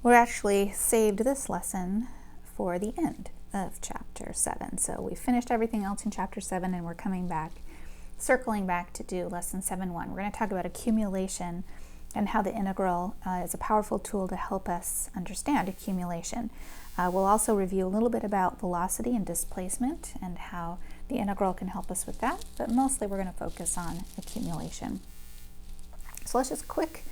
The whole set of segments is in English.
We're actually saved this lesson for the end of chapter 7. So we finished everything else in chapter 7 and we're coming back, circling back to do lesson 7.1. We're going to talk about accumulation and how the integral is a powerful tool to help us understand accumulation. We'll also review a little bit about velocity and displacement and how the integral can help us with that, but mostly we're going to focus on accumulation. So let's just quick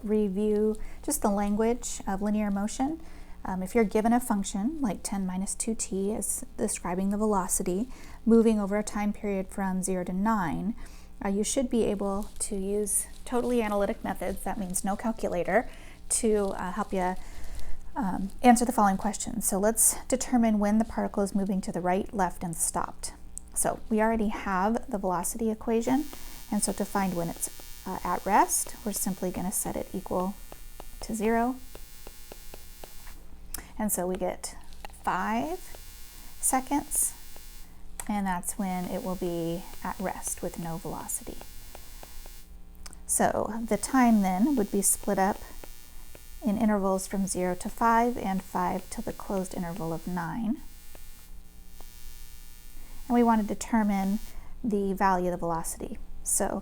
review just the language of linear motion. If you're given a function like 10 minus 2t is describing the velocity moving over a time period from 0 to 9, you should be able to use totally analytic methods, that means no calculator, to help you answer the following questions. So let's determine when the particle is moving to the right, left, and stopped. So we already have the velocity equation, and so to find when it's at rest, we're simply going to set it equal to 0. And so we get 5 seconds, and that's when it will be at rest with no velocity. So the time then would be split up in intervals from 0 to 5 and 5 to the closed interval of 9. And we want to determine the value of the velocity. So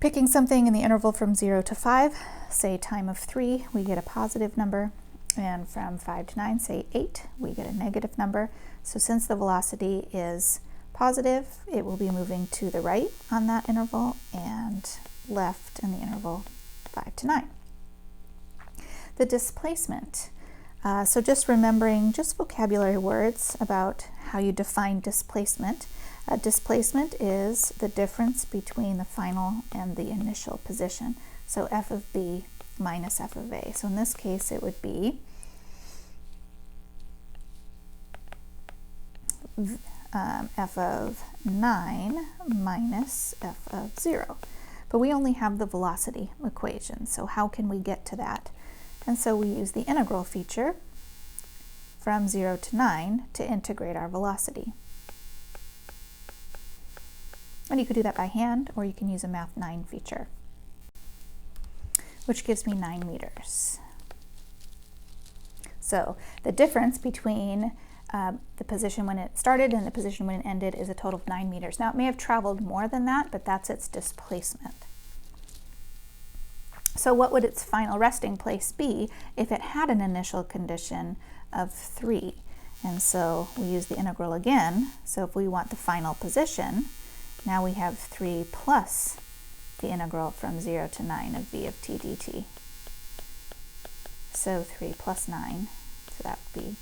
picking something in the interval from 0 to 5, say time of 3, we get a positive number. And from 5 to 9, say 8, we get a negative number. So since the velocity is positive, it will be moving to the right on that interval and left in the interval 5 to 9. The displacement. So just remembering just vocabulary words about how you define displacement. Displacement is the difference between the final and the initial position. So f of b minus f of a. So in this case, it would be f of 9 minus f of 0. But we only have the velocity equation, so how can we get to that? And so we use the integral feature from 0 to 9 to integrate our velocity. And you could do that by hand, or you can use a Math 9 feature, which gives me 9 meters. So the difference between the position when it started and the position when it ended is a total of 9 meters. Now it may have traveled more than that, but that's its displacement. So what would its final resting place be if it had an initial condition of 3? And so we use the integral again. So if we want the final position, now we have 3 plus the integral from 0 to 9 of v of t dt. So 3 plus 9, so that would be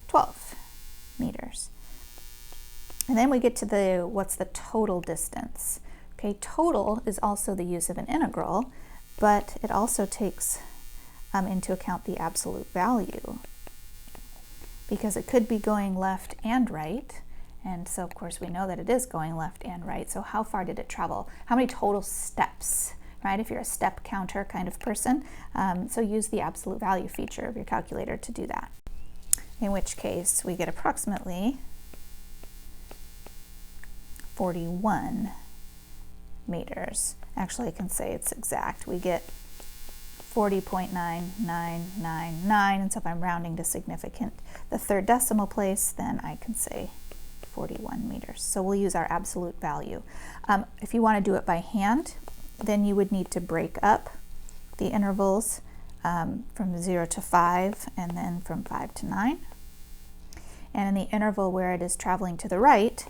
12 meters. And then we get to the what's the total distance. Okay, total is also the use of an integral, but it also takes into account the absolute value, because it could be going left and right. And so, of course, we know that it is going left and right. So how far did it travel? How many total steps, right? If you're a step counter kind of person. So use the absolute value feature of your calculator to do that. In which case, we get approximately 41 meters. Actually, I can say it's exact. We get 40.9999. And so if I'm rounding to significant, the third decimal place, then I can say 41 meters. So we'll use our absolute value. If you want to do it by hand, then you would need to break up the intervals from 0 to 5 and then from 5 to 9. And in the interval where it is traveling to the right,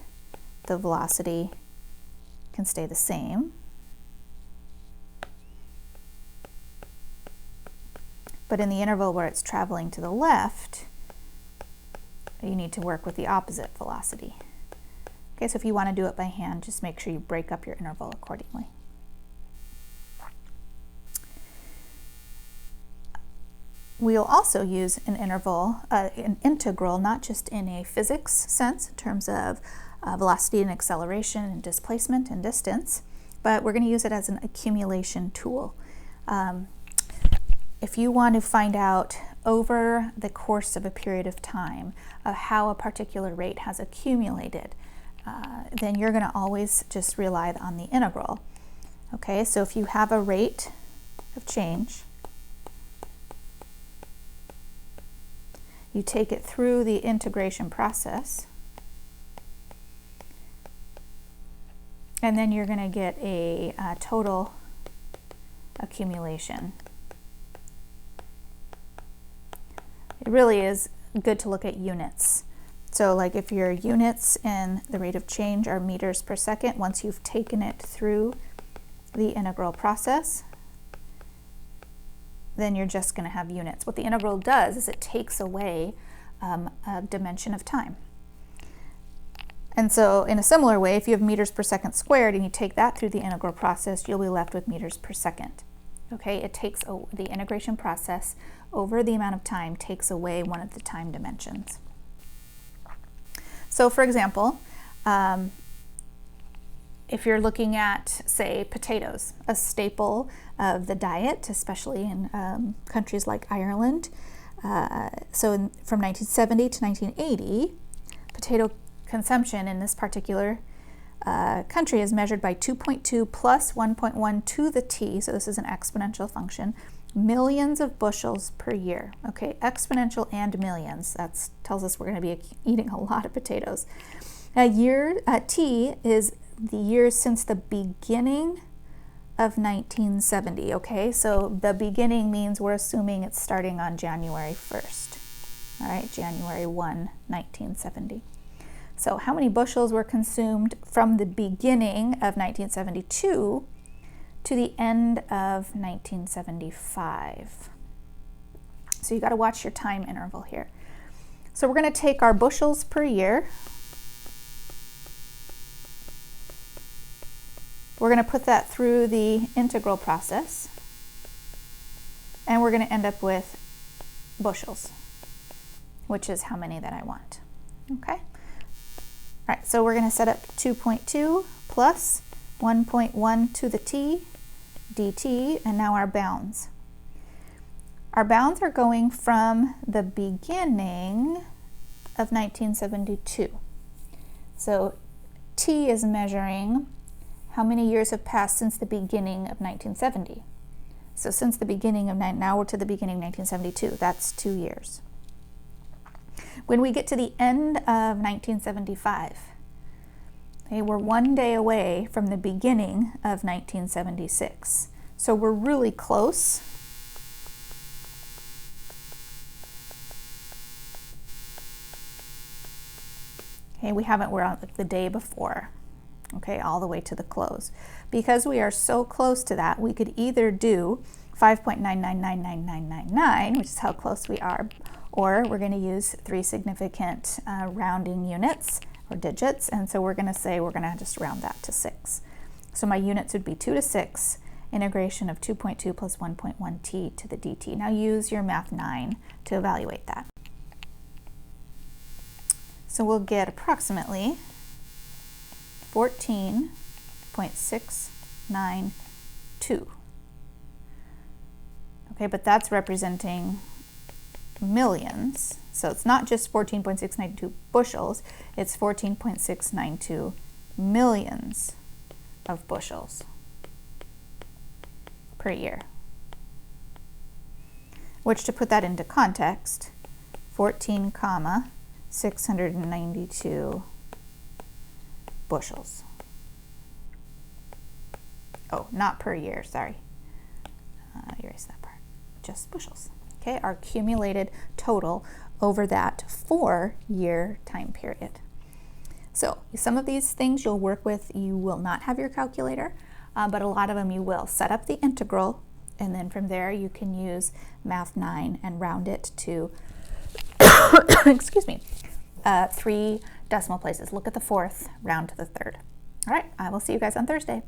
the velocity can stay the same. But in the interval where it's traveling to the left, you need to work with the opposite velocity. Okay, so if you want to do it by hand, just make sure you break up your interval accordingly. We'll also use an integral, not just in a physics sense, in terms of velocity and acceleration and displacement and distance, but we're going to use it as an accumulation tool. If you want to find out over the course of a period of time of how a particular rate has accumulated, then you're going to always just rely on the integral. Okay, so if you have a rate of change you take it through the integration process, and then you're going to get a total accumulation. It really is good to look at units. So like if your units and the rate of change are meters per second, once you've taken it through the integral process, then you're just going to have units. What the integral does is it takes away a dimension of time. And so in a similar way, if you have meters per second squared and you take that through the integral process, you'll be left with meters per second. Okay, it takes the integration process over the amount of time takes away one of the time dimensions. So for example, if you're looking at, say, potatoes, a staple of the diet, especially in countries like Ireland, from 1970 to 1980, potato consumption in this particular country is measured by 2.2 plus 1.1 to the t, so this is an exponential function, millions of bushels per year. Okay, exponential and millions. That tells us we're going to be eating a lot of potatoes. T is the years since the beginning of 1970. Okay, so the beginning means we're assuming it's starting on January 1st. All right, January 1, 1970. So how many bushels were consumed from the beginning of 1972 to the end of 1975? So you got to watch your time interval here. So we're going to take our bushels per year. We're going to put that through the integral process, and we're going to end up with bushels, which is how many that I want. Okay? All right, so we're going to set up 2.2 plus 1.1 to the t dt, and now our bounds. Our bounds are going from the beginning of 1972. So t is measuring how many years have passed since the beginning of 1970. So since the beginning of, now we're to the beginning of 1972, that's 2 years. When we get to the end of 1975, okay, we're 1 day away from the beginning of 1976. So we're really close. Okay, we're on the day before. Okay, all the way to the close. Because we are so close to that, we could either do 5.9999999, which is how close we are, or we're going to use 3 significant rounding units or digits, and so we're going to say we're going to just round that to 6. So my units would be 2 to 6, integration of 2.2 plus 1.1 t to the dt. Now use your Math 9 to evaluate that. So we'll get approximately 14.692. Okay, but that's representing millions. So it's not just 14.692 bushels, it's 14.692 millions of bushels per year. Which, to put that into context, 14,692 bushels. Oh, not per year, sorry. Erase that part. Just bushels. Okay, our accumulated total over that 4-year time period. So some of these things you'll work with, you will not have your calculator, but a lot of them you will. Set up the integral, and then from there you can use Math 9 and round it to, excuse me, 3 decimal places. Look at the 4th, round to the 3rd. All right, I will see you guys on Thursday.